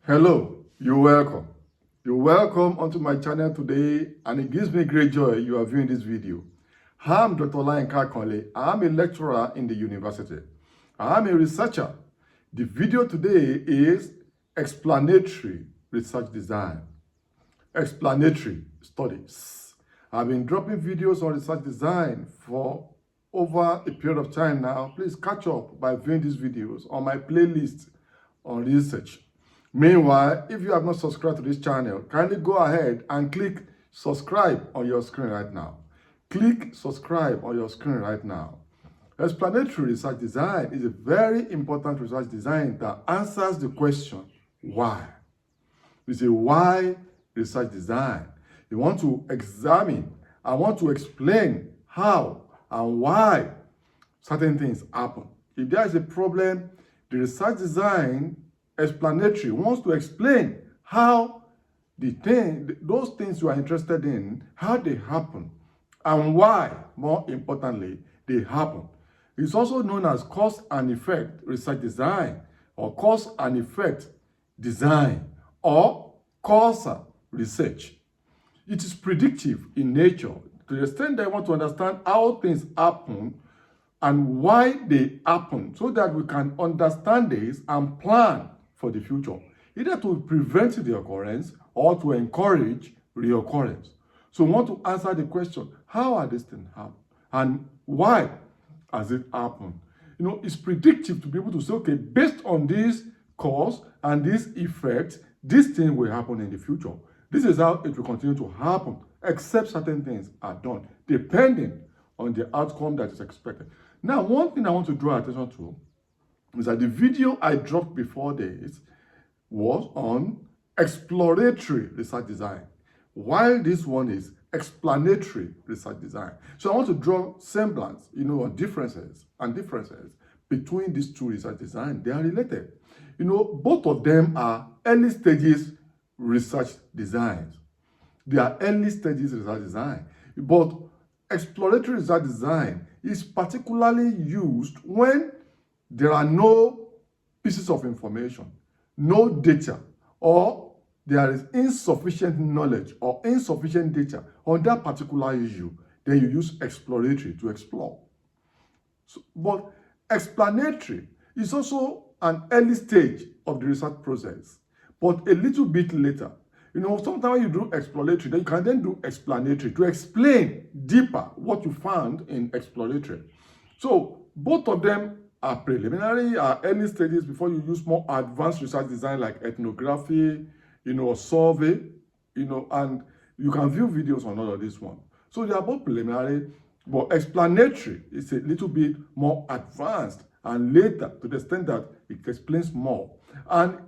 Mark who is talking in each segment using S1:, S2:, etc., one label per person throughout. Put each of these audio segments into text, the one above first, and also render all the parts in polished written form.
S1: Hello, you're welcome. You're welcome onto my channel today, and it gives me great joy you are viewing this video. I'm Dr. Olayinka Conley. I'm a lecturer in the university. I'm a researcher. The video today is explanatory research design. Explanatory studies. I've been dropping videos on research design for over a period of time now. Please catch up by viewing these videos on my playlist on research. Meanwhile, if you have not subscribed to this channel, kindly go ahead and click subscribe on your screen right now. Click subscribe on your screen right now. Explanatory research design is a very important research design that answers the question, why? It's a why research design. You want to examine, I want to explain how and why certain things happen. If there is a problem, the research design explanatory wants to explain how those things you are interested in, how they happen, and why, more importantly, they happen. It's also known as cause and effect research design, or cause and effect design, or causal research. It is predictive in nature to the extent that I want to understand how things happen and why they happen, so that we can understand this and plan for the future, either to prevent the occurrence or to encourage reoccurrence. So we want to answer the question, how are these things happen? And why has it happened? It's predictive to be able to say, okay, based on this cause and this effect, this thing will happen in the future. This is how it will continue to happen, except certain things are done, depending on the outcome that is expected. Now, one thing I want to draw attention to is that the video I dropped before this was on exploratory research design, while this one is explanatory research design. So I want to draw semblance, on differences between these two research designs. They are related. Both of them are early stages research designs. They are early stages research design. But exploratory research design is particularly used when there are no pieces of information, no data, or there is insufficient knowledge or insufficient data on that particular issue. Then you use exploratory to explore. But explanatory is also an early stage of the research process, but a little bit later. Sometimes when you do exploratory, then you can then do explanatory to explain deeper what you found in exploratory. So both of them are preliminary, are early stages before you use more advanced research design like ethnography, or survey, and you can view videos on all of this one. So they are both preliminary, but explanatory is a little bit more advanced and later to the extent that it explains more. And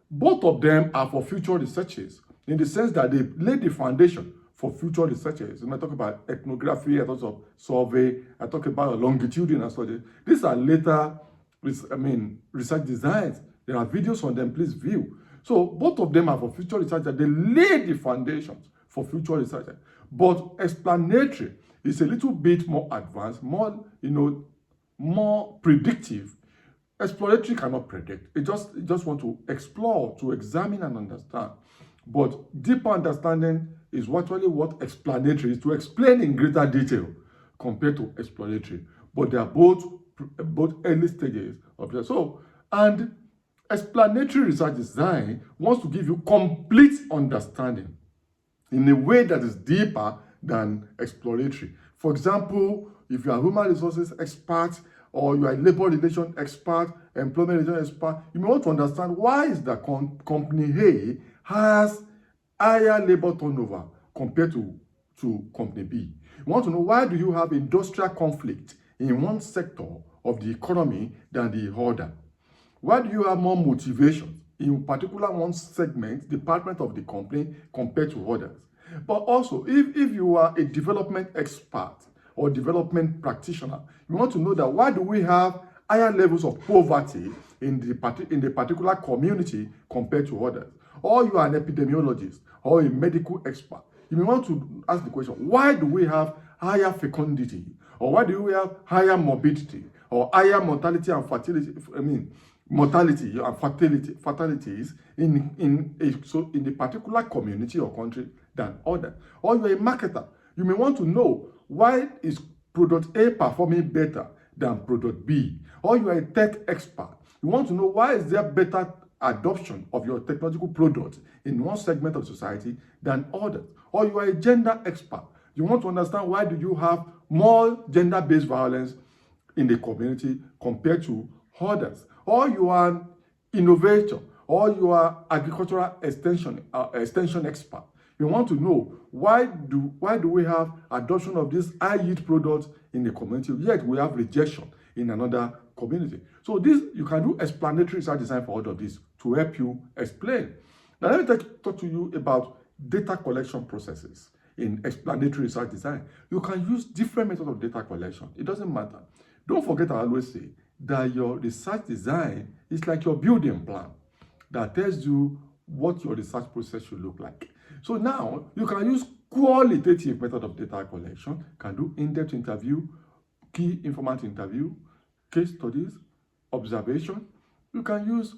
S1: both of them are for future researches in the sense that they lay the foundation for future researchers. When I talk about ethnography, I talk about survey, I talk about longitudinal studies. These are later, research designs. There are videos on them, please view. So both of them are for future research. They lay the foundations for future research. But explanatory is a little bit more advanced, more, more predictive. Exploratory cannot predict. It just want to explore, to examine and understand. But deeper understanding is actually what explanatory is, to explain in greater detail compared to exploratory. But they are both early stages of that. So, and explanatory research design wants to give you complete understanding in a way that is deeper than exploratory. For example, if you are a human resources expert, or you are a labor relation expert, employment relation expert, you may want to understand why is the company A has higher labor turnover compared to company B. You want to know why do you have industrial conflict in one sector of the economy than the other? Why do you have more motivation in particular one segment, department of the company compared to others? But also, if you are a development expert or development practitioner, you want to know that why do we have higher levels of poverty in the particular community compared to others? Or you are an epidemiologist or a medical expert, you may want to ask the question, why do we have higher fecundity? Or why do we have higher morbidity or higher mortality and fertility, mortality and fatalities in a particular community or country than others. Or you're a marketer, you may want to know why is product A performing better than product B. Or you are a tech expert, you want to know why is there better adoption of your technological product in one segment of society than others. Or you are a gender expert, you want to understand why do you have more gender-based violence in the community compared to others. Or you are an innovator, or you are agricultural extension expert. You want to know why do we have adoption of this high yield products in the community, yet we have rejection in another community. So this, you can do explanatory research design for all of this to help you explain. Now let me talk to you about data collection processes in explanatory research design. You can use different methods of data collection. It doesn't matter. Don't forget, I always say that your research design is like your building plan that tells you what your research process should look like. So now you can use qualitative method of data collection, can do in-depth interview, key informant interview, case studies, observation. You can use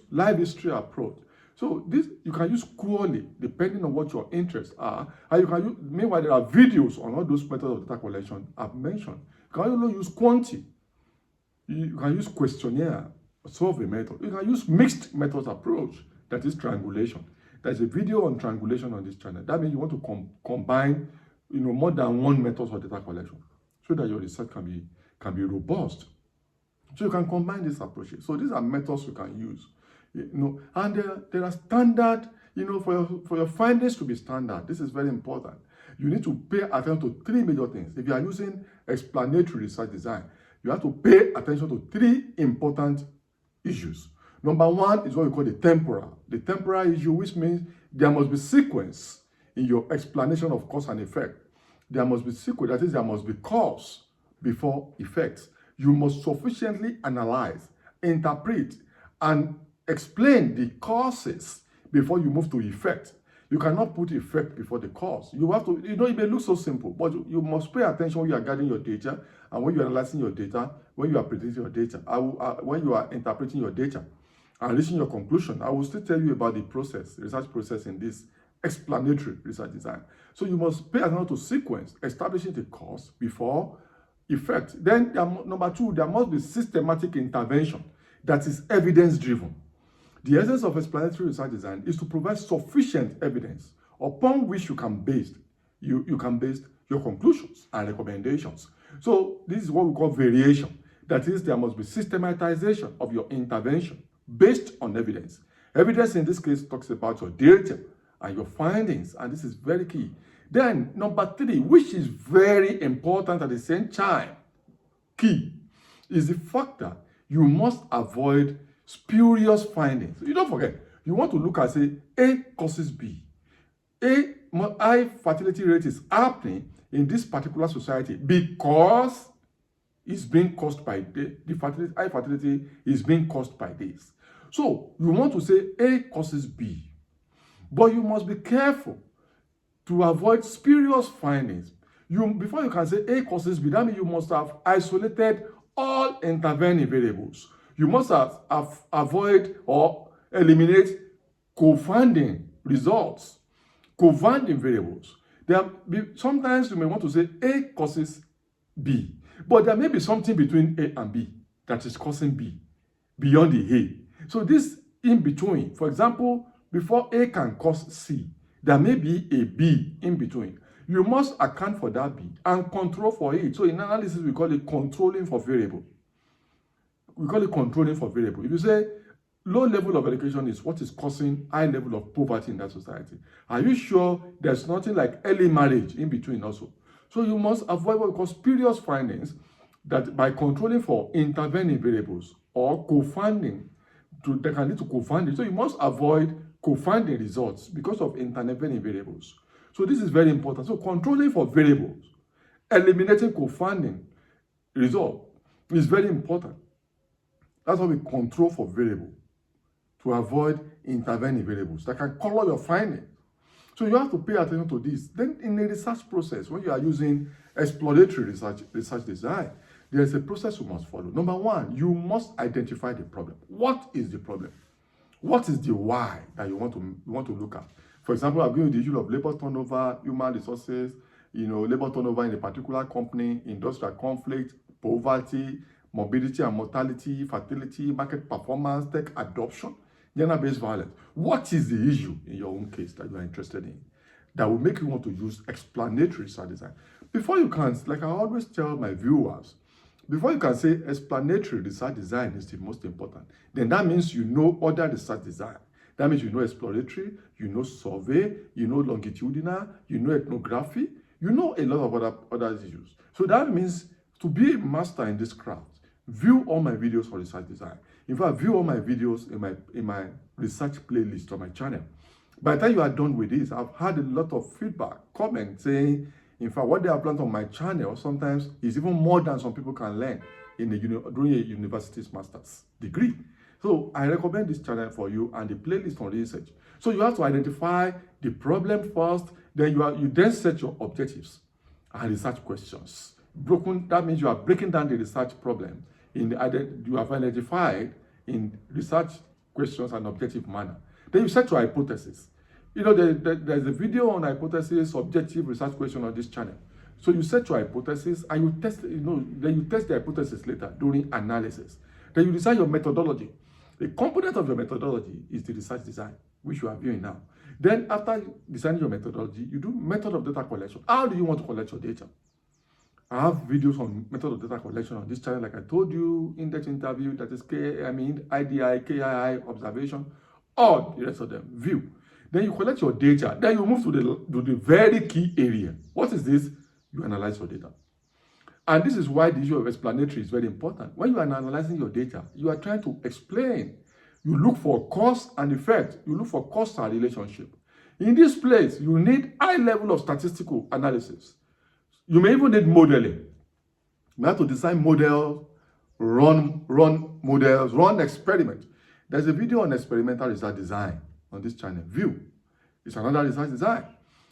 S1: live history approach. So this, you can use quality depending on what your interests are. And you can use, meanwhile, there are videos on all those methods of data collection I've mentioned. You can also use quantity. You can use questionnaire, survey method. You can use mixed methods approach, that is triangulation. There's a video on triangulation on this channel. That means you want to combine, more than one method of data collection so that your research can be robust. So you can combine these approaches. So these are methods you can use. And there are standard, for your findings to be standard. This is very important. You need to pay attention to three major things. If you are using explanatory research design, you have to pay attention to three important issues. Number one is what we call the temporal. The temporal issue, which means there must be sequence in your explanation of cause and effect. There must be sequence, that is, there must be cause before effects. You must sufficiently analyze, interpret, and explain the causes before you move to effect. You cannot put effect before the cause. You have to, it may look so simple, but you must pay attention when you are gathering your data and when you are analyzing your data, when you are predicting your data, when you are interpreting your data and reaching your conclusion. I will still tell you about the research process in this explanatory research design. So you must pay attention to sequence, establishing the cause before effect. Then number two, there must be systematic intervention that is evidence-driven. The essence of explanatory research design is to provide sufficient evidence upon which you can base your conclusions and recommendations. So this is what we call variation. That is, there must be systematization of your intervention based on evidence. Evidence in this case talks about your data and your findings, and this is very key. Then number three, which is very important at the same time, key, is the fact that you must avoid spurious findings. You don't forget, you want to look at, say, A causes B. A high fertility rate is happening in this particular society because it's being caused by high fertility is being caused by this. So you want to say A causes B, but you must be careful to avoid spurious findings. Before you can say A causes B, that means you must have isolated all intervening variables. You must avoid or eliminate confounding results, confounding variables. Sometimes you may want to say A causes B, but there may be something between A and B that is causing B beyond the A. So this in between, for example, before A can cause C, there may be a B in between. You must account for that B and control for it. So in analysis, we call it controlling for variable. We call it controlling for variable. If you say low level of education is what is causing high level of poverty in that society, are you sure there's nothing like early marriage in between also? So you must avoid what we call spurious findings that by controlling for intervening variables or confounding, they can lead to confounding. So you must avoid confounding results because of intervening variables. So this is very important. So controlling for variables, eliminating confounding result is very important. That's why we control for variable, to avoid intervening variables that can color your findings. So you have to pay attention to this. Then in the research process, when you are using exploratory research design, There's a process you must follow. Number one, you must identify the problem. What is the problem? What is the why that you want to look at? For example, I've given you the issue of labor turnover, human resources, labor turnover in a particular company, industrial conflict, poverty, morbidity and mortality, fertility, market performance, tech adoption, gender-based violence. What is the issue in your own case that you are interested in that will make you want to use explanatory research design? Before you can, like I always tell my viewers, before you can say explanatory research design is the most important, then that means you know other research design. That means you know exploratory, you know survey, you know longitudinal, you know ethnography, you know a lot of other issues. So that means to be a master in this craft, view all my videos for research design. In fact, view all my videos in my research playlist on my channel. By the time you are done with this, I've had a lot of feedback, comments saying, in fact, what they have learned on my channel sometimes is even more than some people can learn during a university's master's degree. So I recommend this channel for you and the playlist on research. So you have to identify the problem first, then you then set your objectives and research questions. That means you are breaking down the research problem you have identified in research questions and objective manner. Then you set your hypothesis. There's a video on hypothesis, objective research question on this channel. So you set your hypothesis and you test, then you test the hypothesis later during analysis. Then you decide your methodology. A component of your methodology is the research design, which you are viewing now. Then after designing your methodology, you do method of data collection. How do you want to collect your data? I have videos on method of data collection on this channel, like I told you, index interview, that is IDI, KII, observation, all the rest of them, view. Then you collect your data. Then you move to the very key area. What is this? You analyze your data. And this is why the issue of explanatory is very important. When you are analyzing your data, you are trying to explain. You look for cause and effect. You look for cause and relationship. In this place, you need high level of statistical analysis. You may even need modeling. You have to design models, run models, run experiments. There's a video on experimental research design on this channel. View. It's another research design.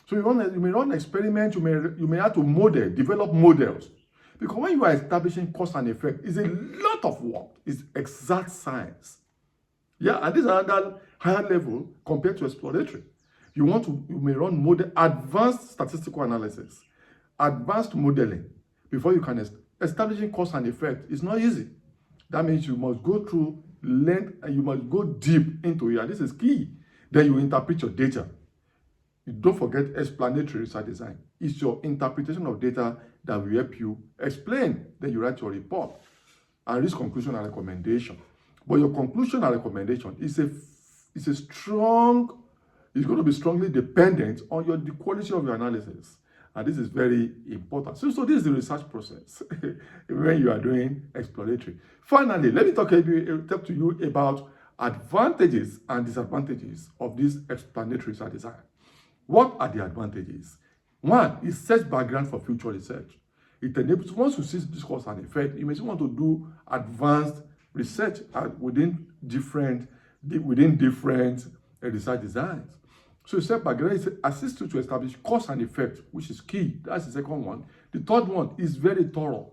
S1: So you may run experiments, you may have to develop models. Because when you are establishing cause and effect, it's a lot of work. It's exact science. Yeah, and this is another higher level compared to exploratory. You may run advanced statistical analysis, advanced modeling before you can establishing cause and effect. It's not easy. That means you must go through length and you must go deep into it. And this is key. Then you interpret your data. You don't forget explanatory research design. It's your interpretation of data that will help you explain. Then you write your report and reach conclusion and recommendation. But your conclusion and recommendation is it's going to be strongly dependent on the quality of your analysis. And this is very important. So this is the research process when you are doing exploratory. Finally, let me talk to you about advantages and disadvantages of this explanatory research design. What are the advantages? One, it sets background for future research. It enables, once you see this cause and effect, you may want to do advanced research within different research designs. So set background assists you to establish cause and effect, which is key. That's the second one. The third one is very thorough.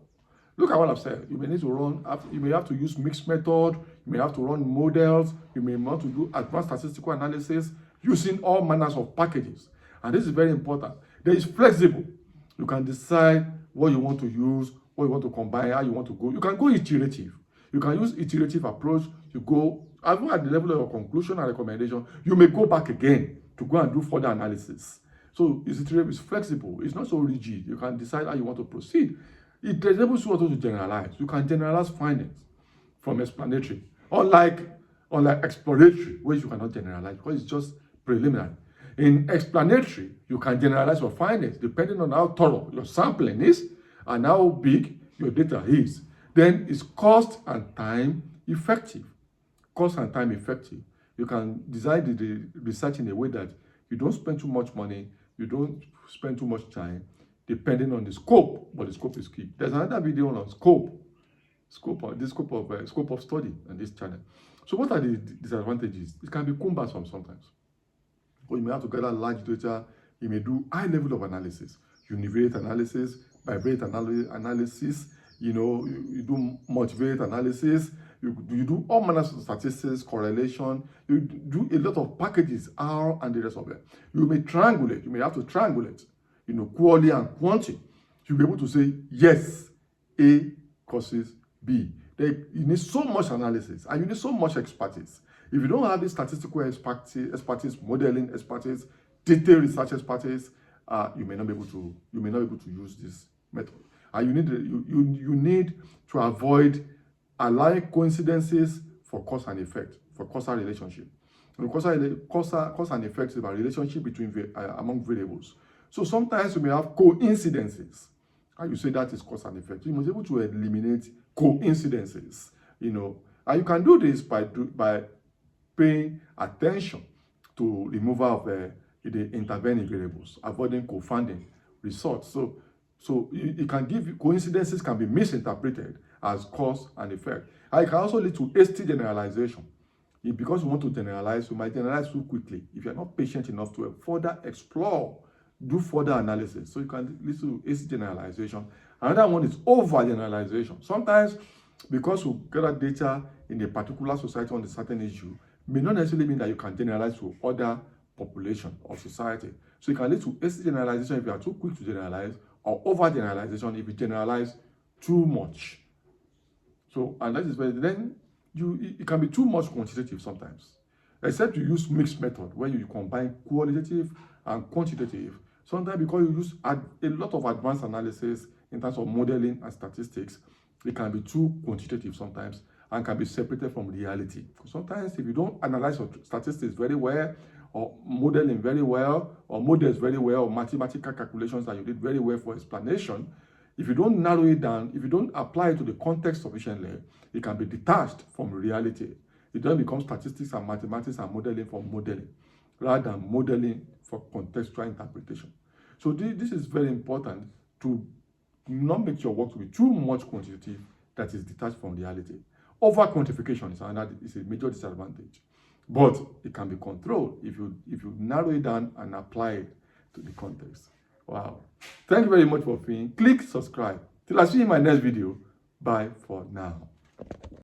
S1: Look at what I've said. You may need to you may have to use mixed method, you may have to run models, you may want to do advanced statistical analysis using all manners of packages. And this is very important. There is flexible. You can decide what you want to use, what you want to combine, how you want to go. You can go iterative. You can use iterative approach. You go, even at the level of your conclusion and recommendation, you may go back again to go and do further analysis. So it's flexible. It's not so rigid. You can decide how you want to proceed. It enables you also to generalize. You can generalize findings from explanatory, unlike exploratory, which you cannot generalize because it's just preliminary. In explanatory, you can generalize your findings depending on how thorough your sampling is and how big your data is. Then it's cost and time effective. Cost and time effective. You can design the research in a way that you don't spend too much money, you don't spend too much time, depending on the scope, but the scope is key. There's another video on scope of study on this channel. So what are the disadvantages? It can be cumbersome sometimes. Or you may have to gather large data, you may do high level of analysis, univariate analysis, bivariate analysis, You do motivate analysis, you do all manners of statistics, correlation, you do a lot of packages, R and the rest of it. You may triangulate, you may have to triangulate, quality and quantity. You'll be able to say, yes, A causes B. You need so much analysis and you need so much expertise. If you don't have this statistical expertise, modeling expertise, detailed research expertise, you may not be able to use this method. And you need to avoid allowing coincidences for cause and effect, for causal relationship. Cause and effect is about relationship between among variables. So sometimes you may have coincidences, and you say that is cause and effect. You must be able to eliminate coincidences, and you can do this by paying attention to removal of the intervening variables, avoiding confounding results. So it can give coincidences can be misinterpreted as cause and effect. And it can also lead to hasty generalization. Because you want to generalize, you might generalize too quickly. If you're not patient enough to further explore, do further analysis. So you can lead to hasty generalization. Another one is overgeneralization. Sometimes, because we gather data in a particular society on a certain issue, may not necessarily mean that you can generalize to other population or society. So it can lead to hasty generalization if you are too quick to generalize, or overgeneralization if you generalize too much. So, and that is where then it can be too much quantitative sometimes. Except you use mixed method where you combine qualitative and quantitative. Sometimes because you use a lot of advanced analysis in terms of modeling and statistics, it can be too quantitative sometimes and can be separated from reality. Sometimes if you don't analyze your statistics very well, or modeling very well, or models very well, or mathematical calculations that you did very well for explanation, if you don't narrow it down, if you don't apply it to the context sufficiently, it can be detached from reality. It then becomes statistics and mathematics and modeling for modeling, rather than modeling for contextual interpretation. So this is very important to not make your work to be too much quantitative that is detached from reality. Over quantification is a major disadvantage, but it can be controlled if you narrow it down and apply it to the context. Wow. Thank you very much for watching. Click subscribe. Till I see you in my next video. Bye for now.